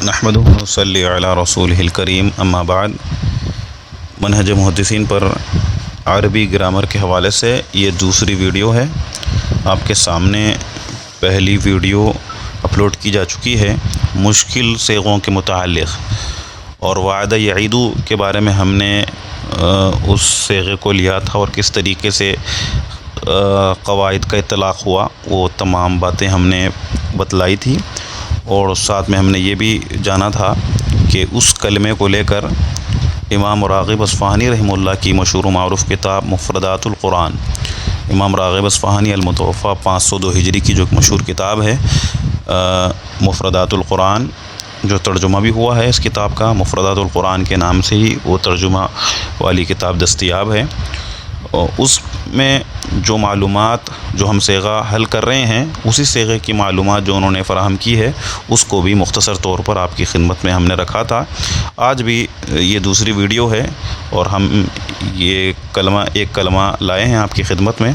نحمدہ و نصلی علی رسولہ الکریم اما بعد۔ منہج محدثین پر عربی گرامر کے حوالے سے یہ دوسری ویڈیو ہے۔ آپ کے سامنے پہلی ویڈیو اپلوڈ کی جا چکی ہے مشکل صیغوں کے متعلق، اور وعدہ یعیدو کے بارے میں ہم نے اس صیغے کو لیا تھا اور کس طریقے سے قواعد کا اطلاق ہوا، وہ تمام باتیں ہم نے بتلائی تھی، اور ساتھ میں ہم نے یہ بھی جانا تھا کہ اس کلمے کو لے کر امام راغب اصفہانی رحمہ اللہ کی مشہور و معروف کتاب مفردات القرآن، امام راغب اصفہانی المتوفیٰ 502 ہجری کی جو مشہور کتاب ہے مفردات القرآن، جو ترجمہ بھی ہوا ہے اس کتاب کا، مفردات القرآن کے نام سے ہی وہ ترجمہ والی کتاب دستیاب ہے۔ اس میں جو معلومات جو ہم صیغہ حل کر رہے ہیں، اسی صیغے کی معلومات جو انہوں نے فراہم کی ہے، اس کو بھی مختصر طور پر آپ کی خدمت میں ہم نے رکھا تھا۔ آج بھی یہ دوسری ویڈیو ہے اور ہم یہ ایک کلمہ لائے ہیں آپ کی خدمت میں،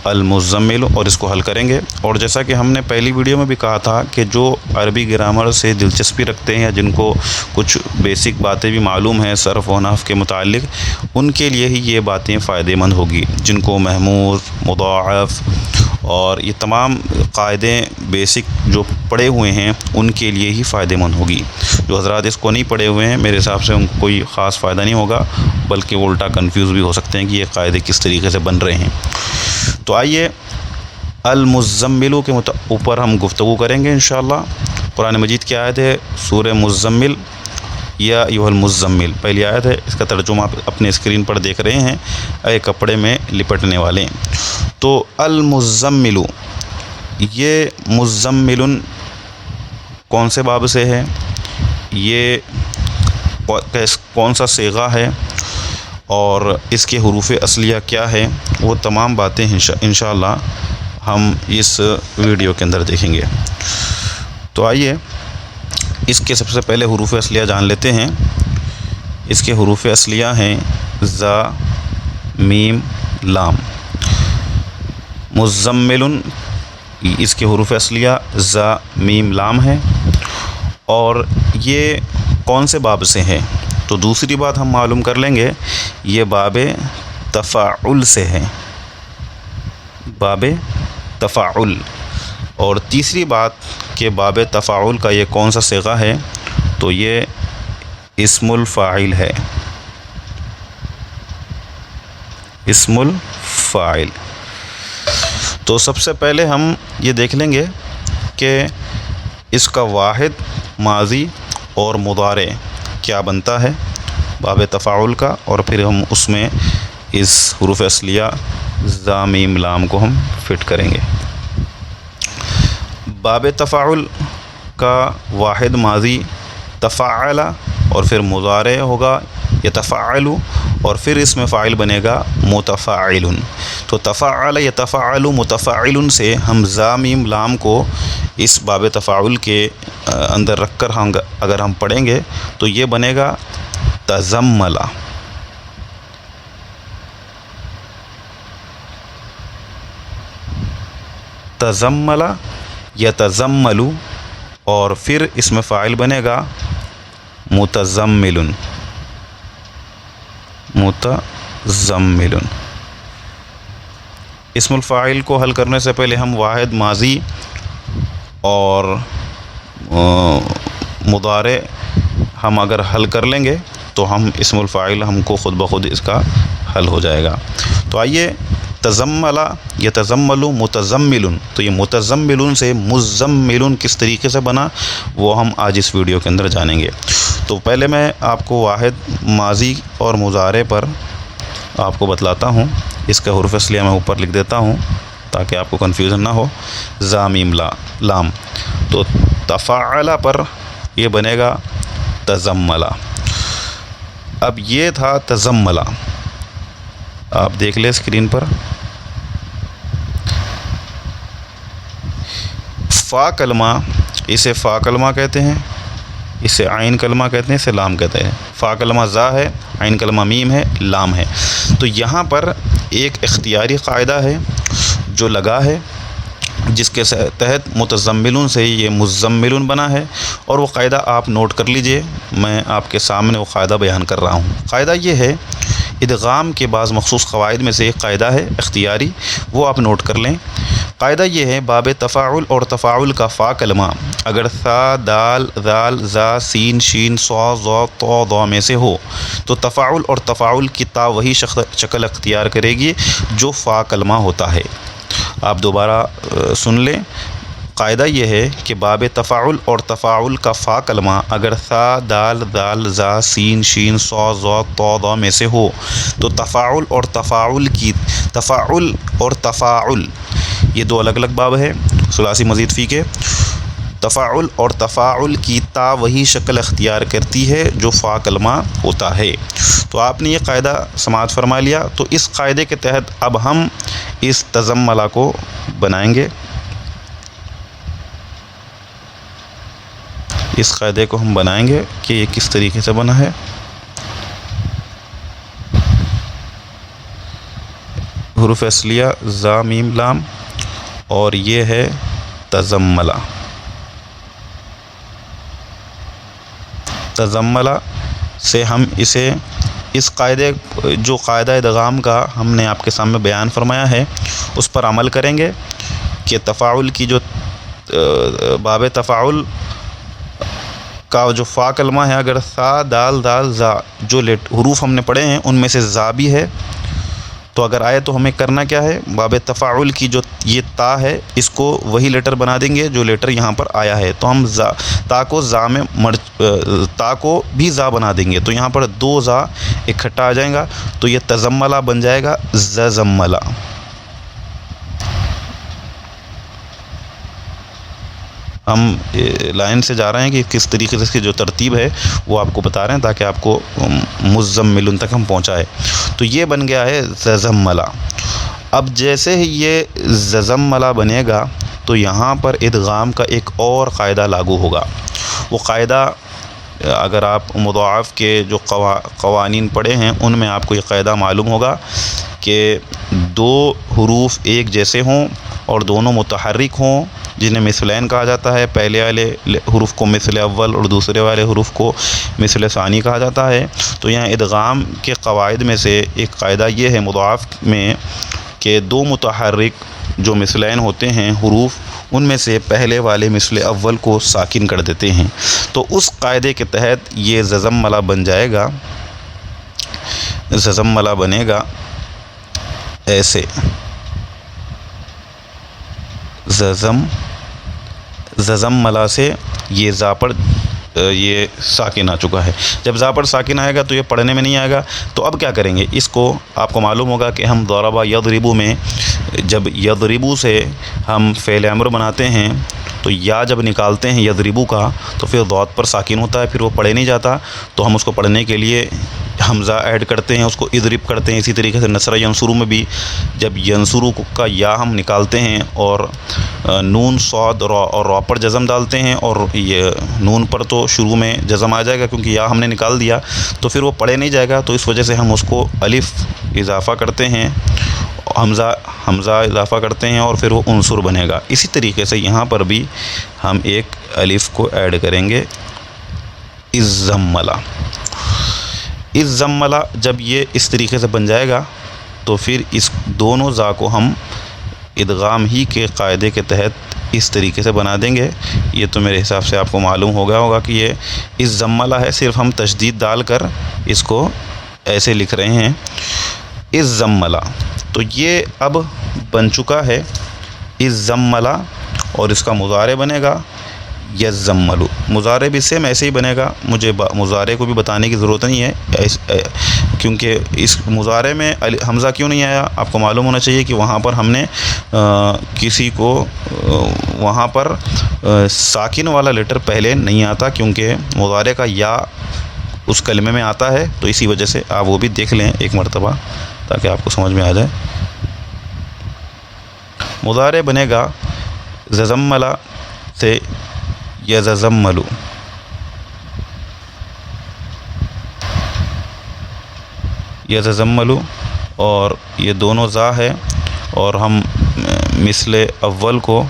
المزمل، اور اس کو حل کریں گے۔ اور جیسا کہ ہم نے پہلی ویڈیو میں بھی کہا تھا کہ جو عربی گرامر سے دلچسپی رکھتے ہیں یا جن کو کچھ بیسک باتیں بھی معلوم ہیں صرف و نحو کے متعلق، ان کے لیے ہی یہ باتیں فائدہ مند ہوگی۔ جن کو محموز، مضاعف اور یہ تمام قاعدے بیسک جو پڑھے ہوئے ہیں ان کے لیے ہی فائدہ مند ہوگی۔ جو حضرات اس کو نہیں پڑھے ہوئے ہیں، میرے حساب سے ان کو کوئی خاص فائدہ نہیں ہوگا، بلکہ وہ الٹا کنفیوز بھی ہو سکتے ہیں کہ یہ قاعدے کس طریقے سے بن رہے ہیں۔ تو آئیے المزمل کے اوپر ہم گفتگو کریں گے انشاءاللہ۔ قرآن مجید کی آیت ہے سورہ مزمل، یا ایھا المزمل، پہلی آیت ہے، اس کا ترجمہ آپ اپنے اسکرین پر دیکھ رہے ہیں، اے کپڑے میں لپٹنے والے۔ تو المزمل، یہ مزمل کون سے باب سے ہے، یہ کون سا صیغہ ہے، اور اس کے حروف اصلیہ کیا ہے، وہ تمام باتیں انشاءاللہ ہم اس ویڈیو کے اندر دیکھیں گے۔ تو آئیے اس کے سب سے پہلے حروف اصلیہ جان لیتے ہیں۔ اس کے حروف اصلیہ ہیں ذا، میم، لام۔ مزمل، اس کے حروف اصلیہ ذا، میم، لام ہے، اور یہ کون سے باب سے ہے؟ تو دوسری بات ہم معلوم کر لیں گے، یہ باب تفاعل سے ہے، باب تفاعل۔ اور تیسری بات کہ باب تفاعل کا یہ کون سا صیغہ ہے، تو یہ اسم الفاعل ہے، اسم الفاعل۔ تو سب سے پہلے ہم یہ دیکھ لیں گے کہ اس کا واحد، ماضی اور مضارع کیا بنتا ہے باب تفاعل کا، اور پھر ہم اس میں اس حروف اصلیہ ذا، میم، لام کو ہم فٹ کریں گے۔ باب تفاعل کا واحد ماضی تفاعل، اور پھر مضارع ہوگا یتفاعل، اور پھر اس میں فاعل بنے گا متفاعل۔ تو تفاعل، یتفاعل، متفاعل سے ہم ذا، میم، لام کو اس باب تفاعل کے اندر رکھ کر اگر ہم پڑھیں گے تو یہ بنے گا تزمل، تزمل، یتزمل، اور پھر اس میں فاعل بنے گا متزمل، متزمل۔ اسم الفاعل کو حل کرنے سے پہلے ہم واحد، ماضی اور مضارع ہم اگر حل کر لیں گے تو ہم اسم الفاعل ہم کو خود بخود اس کا حل ہو جائے گا۔ تو آئیے تزمل، یتزمل، متزمل، تو یہ متزمل سے مزمل کس طریقے سے بنا، وہ ہم آج اس ویڈیو کے اندر جانیں گے۔ تو پہلے میں آپ کو واحد، ماضی اور مضارع پر آپ کو بتلاتا ہوں۔ اس کا حروف اصلیہ میں اوپر لکھ دیتا ہوں تاکہ آپ کو کنفیوژن نہ ہو۔ ذا، میم، لام۔ تو تفاعل پر یہ بنے گا تزمل۔ اب یہ تھا تزمل، آپ دیکھ لیں اسکرین پر۔ فا کلمہ، اسے فا کلمہ کہتے ہیں، اسے عین کلمہ کہتے ہیں، اسے لام کہتے ہیں۔ فا کلمہ ذا ہے، عین کلمہ میم ہے، لام ہے۔ تو یہاں پر ایک اختیاری قاعدہ ہے جو لگا ہے، جس کے تحت متزملن سے یہ مزملن بنا ہے، اور وہ قاعدہ آپ نوٹ کر لیجئے، میں آپ کے سامنے وہ قاعدہ بیان کر رہا ہوں۔ قاعدہ یہ ہے، ادغام کے بعض مخصوص قواعد میں سے ایک قاعدہ ہے اختیاری، وہ آپ نوٹ کر لیں۔ قاعدہ یہ ہے، باب تفاعل اور تفاعل کا فا کلمہ اگر ثا، دال، ذال، زا، سین، شین، صا، ضا، طا، ضا میں سے ہو تو تفاعل اور تفاعل کی تا وہی شکل اختیار کرے گی جو فا کلمہ ہوتا ہے۔ آپ دوبارہ سن لیں، قاعدہ یہ ہے کہ باب تفاعل اور تفاعل کا فا کلمہ اگر ثا، دال، ذال، زا، سین، شین، صا، ضا، طا، ضا میں سے ہو تو تفاعل اور تفاعل یہ دو الگ الگ باب ہے، ثلاثی مزید فی کے۔ تفاعل اور تفاعل کی تا وہی شکل اختیار کرتی ہے جو فا کلمہ ہوتا ہے۔ تو آپ نے یہ قاعدہ سماعت فرما لیا، تو اس قاعدے کے تحت اب ہم اس تزملہ کو بنائیں گے۔ اس قاعدے کو ہم بنائیں گے کہ یہ کس طریقے سے بنا ہے۔ حروف اصلیہ زا، میم، لام، اور یہ ہے تزملہ۔ تزملہ سے ہم اس قاعدے جو قاعدہ ادغام کا ہم نے آپ کے سامنے بیان فرمایا ہے اس پر عمل کریں گے کہ تفاعل کی جو باب تفاعل کا جو فا کلمہ ہے اگر ثا، دال، دال، زا جو حروف ہم نے پڑھے ہیں ان میں سے زا بھی ہے، تو اگر آئے تو ہمیں کرنا کیا ہے، باب تفاعل کی جو یہ تا ہے اس کو وہی لیٹر بنا دیں گے جو لیٹر یہاں پر آیا ہے، تو ہم تا کو بھی زا بنا دیں گے، تو یہاں پر دو زا اکٹھا آ جائیں گا، تو یہ تزملہ بن جائے گا ززملہ۔ ہم لائن سے جا رہے ہیں کہ کس طریقے سے اس کی جو ترتیب ہے وہ آپ کو بتا رہے ہیں تاکہ آپ کو مزملن تک ہم پہنچائے۔ تو یہ بن گیا ہے ززملہ۔ اب جیسے ہی یہ ززملہ بنے گا تو یہاں پر ادغام کا ایک اور قاعدہ لاگو ہوگا۔ وہ قاعدہ اگر آپ مضاعف کے جو قوانین پڑھے ہیں ان میں آپ کو یہ قاعدہ معلوم ہوگا کہ دو حروف ایک جیسے ہوں اور دونوں متحرک ہوں جنہیں مثلین کہا جاتا ہے، پہلے والے حروف کو مثل اول اور دوسرے والے حروف کو مثل ثانی کہا جاتا ہے، تو یہاں ادغام کے قواعد میں سے ایک قاعدہ یہ ہے مضاعف میں کہ دو متحرک جو مثلین ہوتے ہیں حروف ان میں سے پہلے والے مثل اول کو ساکن کر دیتے ہیں، تو اس قاعدے کے تحت یہ ززملہ بن جائے گا۔ ززملہ بنے گا ایسے، ززملہ سے یہ زا پر یہ ساکن آ چکا ہے۔ جب زا پر ساکن آئے گا تو یہ پڑھنے میں نہیں آئے گا، تو اب کیا کریں گے، اس کو آپ کو معلوم ہوگا کہ ہم ضربہ یضربو میں جب یضربو سے ہم فعل امر بناتے ہیں تو یا جب نکالتے ہیں یضربو کا تو پھر ضاد پر ساکن ہوتا ہے، پھر وہ پڑھے نہیں جاتا، تو ہم اس کو پڑھنے کے لیے حمزہ ایڈ کرتے ہیں، اس کو اضرب کرتے ہیں۔ اسی طریقے سے نصر ینصرو میں بھی جب ینصرو کا یا ہم نکالتے ہیں اور نون، صاد اور را پر جزم ڈالتے ہیں، اور یہ نون پر تو شروع میں جزم آ جائے گا کیونکہ یا ہم نے نکال دیا، تو پھر وہ پڑھے نہیں جائے گا، تو اس وجہ سے ہم اس کو الف اضافہ کرتے ہیں، حمزہ اضافہ کرتے ہیں، اور پھر وہ عنصر بنے گا۔ اسی طریقے سے یہاں پر بھی ہم ایک الف کو ایڈ کریں گے، الزملہ۔ الزملہ جب یہ اس طریقے سے بن جائے گا تو پھر اس دونوں زا کو ہم ادغام ہی کے قاعدے کے تحت اس طریقے سے بنا دیں گے۔ یہ تو میرے حساب سے آپ کو معلوم ہو گیا ہوگا کہ یہ الزملہ ہے، صرف ہم تشدید ڈال کر اس کو ایسے لکھ رہے ہیں، الزملہ۔ تو یہ اب بن چکا ہے الزملہ، اور اس کا مضارع بنے گا یزملو۔ مضارع بھی سیم ایسے ہی بنے گا، مجھے مضارع کو بھی بتانے کی ضرورت نہیں ہے کیونکہ اس مضارع میں حمزہ کیوں نہیں آیا، آپ کو معلوم ہونا چاہیے کہ وہاں پر ہم نے کسی کو وہاں پر ساکن والا لیٹر پہلے نہیں آتا، کیونکہ مضارع کا یا اس کلمے میں آتا ہے، تو اسی وجہ سے آپ وہ بھی دیکھ لیں ایک مرتبہ تاکہ آپ کو سمجھ میں آ جائے۔ مضارع بنے گا ززملہ سے یززملو۔ یززملو، اور یہ دونوں زا ہے، اور ہم مثل اول کو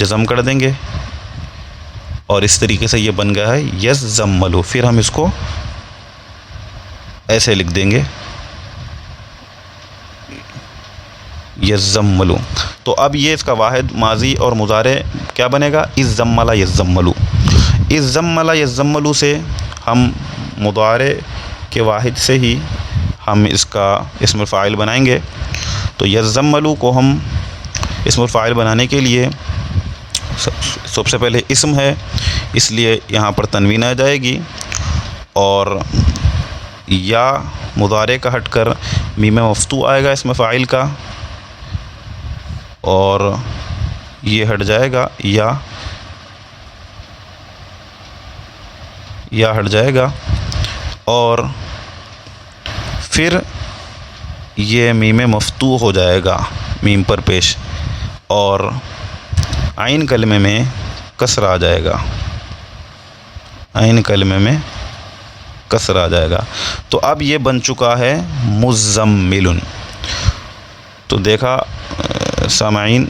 جزم کر دیں گے اور اس طریقے سے یہ بن گیا ہے یزملو. پھر ہم اس کو ایسے لکھ دیں گے یزملو. تو اب یہ اس کا واحد ماضی اور مضارع کیا بنے گا؟ ازملا یزملو. ازملا یزملو سے ہم مضارع کے واحد سے ہی ہم اس کا اسم الفاعل بنائیں گے. تو یزملو کو ہم اسم الفاعل بنانے کے لیے سب سے پہلے اسم ہے اس لیے یہاں پر تنوین آ جائے گی اور یا مضارع کا ہٹ کر میم مفتوح آئے گا اسم فاعل کا اور یہ ہٹ جائے گا یا ہٹ جائے گا اور پھر یہ میم مفتوح ہو جائے گا میم پر پیش اور عین کلمے میں کسر آ جائے گا. عین کلمے میں کسر آ جائے گا. تو اب یہ بن چکا ہے مزمل. تو دیکھا سامعین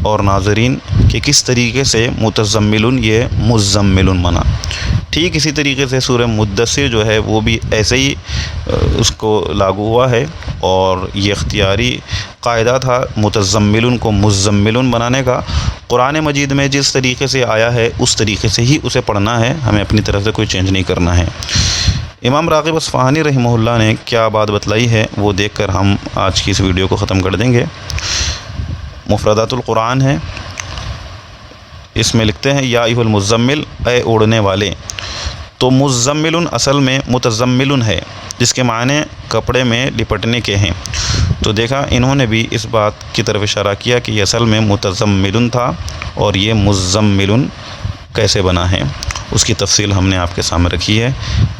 اور ناظرین کہ کس طریقے سے متزمل یہ مزمل بنا. ٹھیک اسی طریقے سے سورہ مدثر جو ہے وہ بھی ایسے ہی اس کو لاگو ہوا ہے اور یہ اختیاری قاعدہ تھا متزمل کو مزمل بنانے کا. قرآن مجید میں جس طریقے سے آیا ہے اس طریقے سے ہی اسے پڑھنا ہے, ہمیں اپنی طرف سے کوئی چینج نہیں کرنا ہے. امام راغب اصفہانی رحمہ اللہ نے کیا بات بتلائی ہے وہ دیکھ کر ہم آج کی اس ویڈیو کو ختم کر دیں گے. مفردات القرآن ہے, اس میں لکھتے ہیں یا ایھا المزمل اے اوڑھنے والے. تو مزمل اصل میں متزمل ہے جس کے معنی کپڑے میں لپٹنے کے ہیں. تو دیکھا انہوں نے بھی اس بات کی طرف اشارہ کیا کہ یہ اصل میں متزمل تھا اور یہ مزمل کیسے بنا ہے اس کی تفصیل ہم نے آپ کے سامنے رکھی ہے.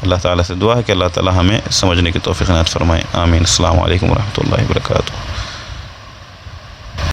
اللہ تعالیٰ سے دعا ہے کہ اللہ تعالیٰ ہمیں سمجھنے کی توفیق عنایت فرمائے. آمین. السلام علیکم ورحمۃ اللہ وبرکاتہ.